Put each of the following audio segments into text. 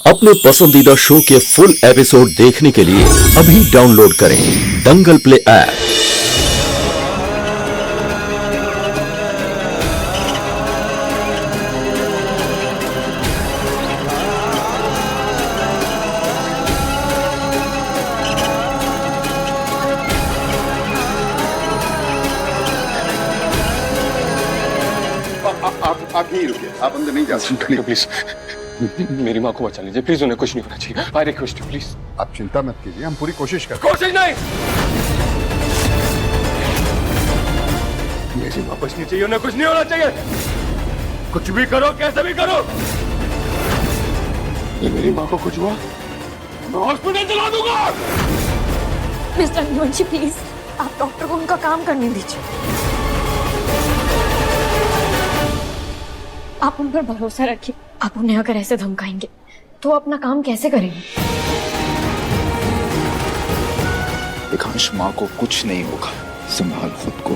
अपने पसंदीदा शो के फुल एपिसोड देखने के लिए अभी डाउनलोड करें दंगल प्ले ऐप। आप यहीं रुकिए, आप अंदर नहीं जा सकते। प्लीज मेरी माँ को बचा लीजिए प्लीज, उन्हें कुछ नहीं होना चाहिए। I request you please. आप चिंता मत कीजिए, हम पूरी कोशिश करते कोशिश नहीं, मेरी माँ बचनी चाहिए, उन्हें कुछ नहीं होना चाहिए। कुछ भी करो, कैसे भी करो, ये मेरी माँ को कुछ हुआ मैं हॉस्पिटल चला दूंगा। मिस्टर अनुवंशी प्लीज, आप डॉक्टर को उनका काम करने दीजिए। आप उन पर भरोसा रखिए। आप उन्हें अगर ऐसे धमकाएंगे तो अपना काम कैसे करेंगे? एकांश, माँ को कुछ नहीं होगा, संभाल खुद को।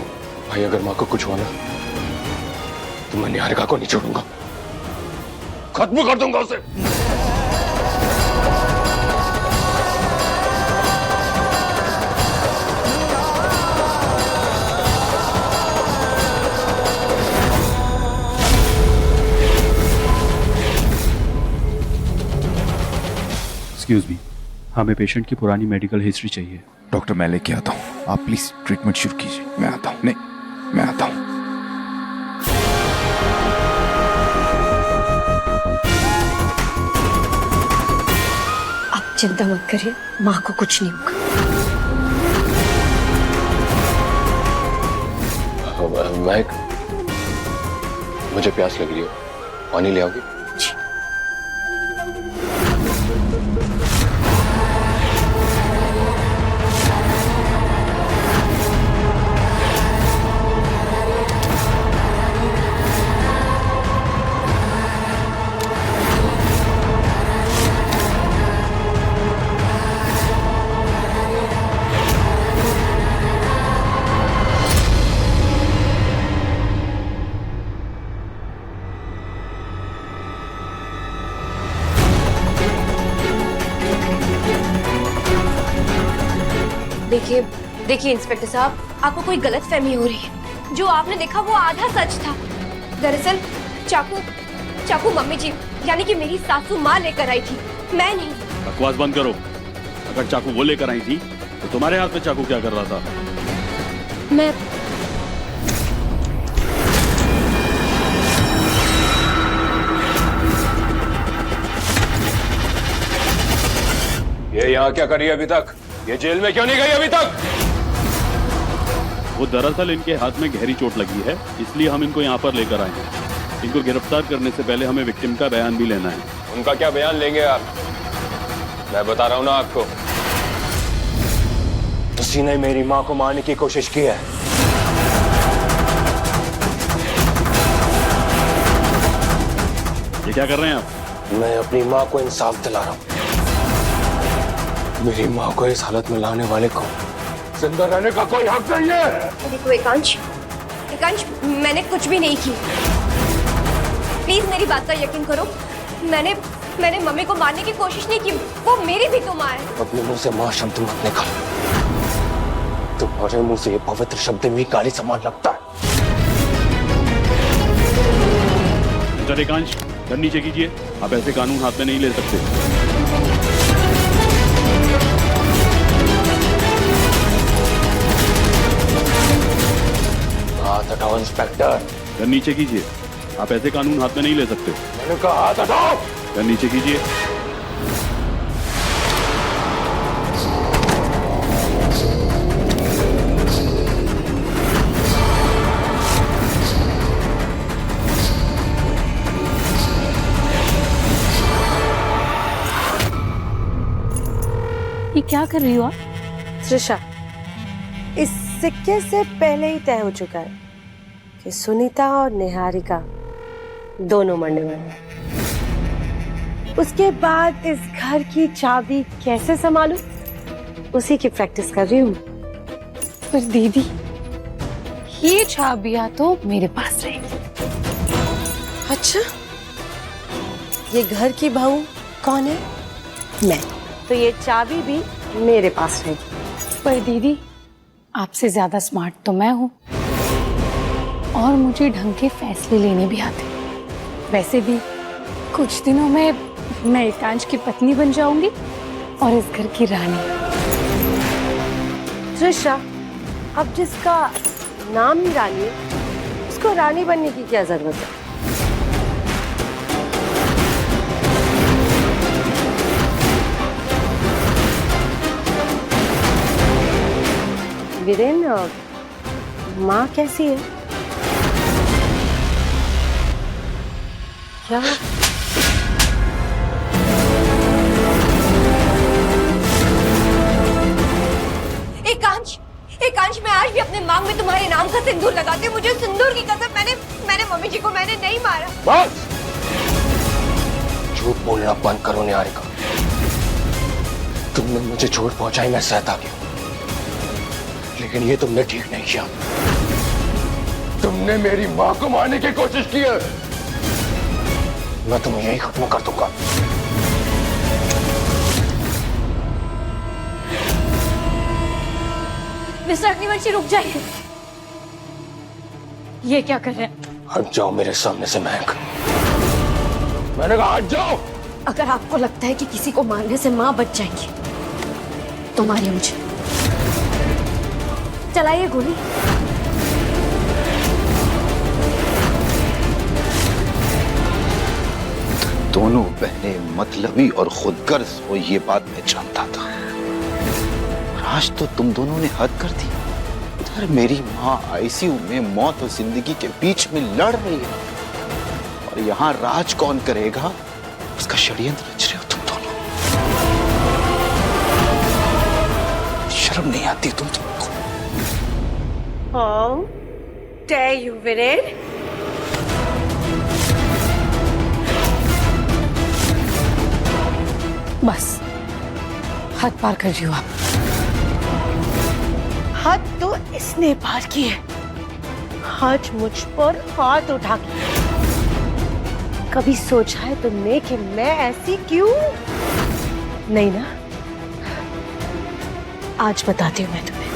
भाई अगर माँ को कुछ हुआ ना तो मैं निहारिका को नहीं छोड़ूंगा, खत्म कर दूंगा उसे। एक्सक्यूज मी, हमें पेशेंट की पुरानी मेडिकल हिस्ट्री चाहिए। डॉक्टर, मैं लेके आता हूँ, आप प्लीज ट्रीटमेंट शुरू कीजिए। मैं आता हूँ। नहीं, मैं आता हूँ। आप चिंता मत करिए, माँ को कुछ नहीं होगा। महक, मुझे प्यास लग रही है, पानी ले आओगी? देखिए इंस्पेक्टर साहब, आपको कोई गलतफहमी हो रही है। जो आपने देखा वो आधा सच था। दरअसल चाकू मम्मी जी यानी कि मेरी सासू माँ लेकर आई थी, मैं नहीं। बकवास बंद करो। अगर चाकू वो लेकर आई थी तो तुम्हारे हाथ में चाकू क्या कर रहा था? मैं ये यहाँ क्या कर रही है अभी तक? ये जेल में क्यों नहीं गई अभी तक? वो दरअसल इनके हाथ में गहरी चोट लगी है, इसलिए हम इनको यहाँ पर लेकर आए हैं। इनको गिरफ्तार करने से पहले हमें विक्टिम का बयान भी लेना है। उनका क्या बयान लेंगे आप? मैं बता रहा हूँ ना आपको, उसी ने मेरी माँ को मारने की कोशिश की है। ये क्या कर रहे हैं आप? मैं अपनी माँ को इंसाफ दिला रहा हूँ। मेरी माँ को इस हालत में लाने वाले को जिंदा रहने का कोई हक नहीं है। देखो एकांश, मैंने कुछ भी नहीं की। प्लीज मेरी बात का यकीन करो। मैंने मम्मी को मारने की कोशिश नहीं की, वो मेरी भी तो माँ है। अपने मुंह से माँ शब्द मत निकाल, तुम्हारे मुंह से ये पवित्र शब्द भी गाली समान लगता है। मिस्टर एकांश, गन नीचे कीजिए। आप ऐसे कानून हाथ में नहीं ले सकते। हाथ हटाओ इंस्पेक्टर। गन नीचे कीजिए। आप ऐसे कानून हाथ में नहीं ले सकते। मैंने कहा हाथ हटाओ। गन नीचे कीजिए। ये क्या कर रही हो आप? त्रिशा, इस सिक्के से पहले ही तय हो चुका है कि सुनीता और निहारिका दोनों मरने वाले हैं। उसके बाद इस घर की चाबी कैसे संभालूं, उसी की प्रैक्टिस कर रही हूँ। पर दीदी, ये चाबियां तो मेरे पास रहेगी। अच्छा, ये घर की बहू कौन है? मैं। तो ये चाबी भी मेरे पास रहेगी। पर दीदी, आपसे ज्यादा स्मार्ट तो मैं हूँ और मुझे ढंग के फैसले लेने भी आते। वैसे भी कुछ दिनों में मैं एकांश की पत्नी बन जाऊंगी और इस घर की रानी। त्रिशा, अब जिसका नाम ही रानी है, उसको रानी बनने की क्या जरूरत है? वीरेन, माँ कैसी है? क्या? एकांश, मैं आज भी अपने मांग में तुम्हारे नाम का सिंदूर लगाती हूँ। मुझे सिंदूर की कसम, मैंने मम्मी जी को मैंने नहीं मारा। बस झूठ बोलना बंद करो निहारिका। तुमने मुझे चोट पहुंचाई, मैं सहता गया, लेकिन ये तुमने ठीक नहीं किया। तुमने मेरी मां को मारने की कोशिश की है। मैं तुम्हें यही खत्म कर दूंगा। मिस्टर अग्निवंशी, रुक जाइए। ये क्या कर रहे हैं? हट जाओ मेरे सामने से महक। मैंने कहा हट जाओ। अगर आपको लगता है कि किसी को मारने से माँ बच जाएगी तो मारिए मुझे। चलाइए गोली। दोनों बहनें मतलबी और खुदगर्ज हो, ये बात मैं जानता था। आज तो तुम दोनों ने हद कर दी। उधर मेरी माँ आईसीयू में मौत और जिंदगी के बीच में लड़ रही है, और यहाँ राज कौन करेगा उसका षड्यंत्र रच रहे हो तुम दोनों। शर्म नहीं आती तुमको? How dare you, Viren? बस हद पार कर रही हो आप। हद तो इसने पार की है, आज मुझ पर हाथ उठा के। कभी सोचा है तुमने कि मैं ऐसी क्यों? नहीं ना? आज बताती हूँ मैं तुम्हें,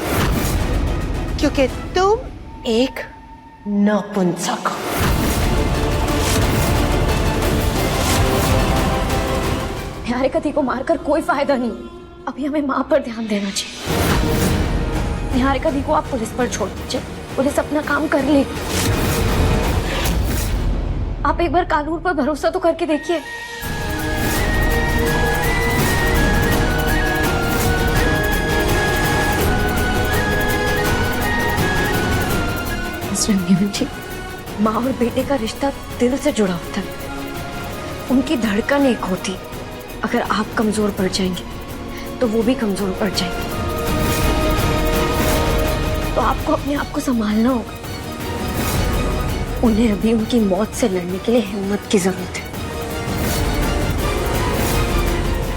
क्योंकि तुम एक नपुंसक हो। निहारिका दी को मारकर कोई फायदा नहीं। अभी हमें माँ पर ध्यान देना चाहिए। निहारिका दी को आप पुलिस पर छोड़ दीजिए, पुलिस अपना काम कर लेगी। आप एक बार कानून पर भरोसा तो करके देखिए। माँ और बेटे का रिश्ता दिल से जुड़ा होता है, उनकी धड़कन एक होती। अगर आप कमजोर पड़ जाएंगे तो वो भी कमजोर पड़ जाएंगे। तो आपको अपने आप को संभालना होगा। उन्हें अभी उनकी मौत से लड़ने के लिए हिम्मत की जरूरत है।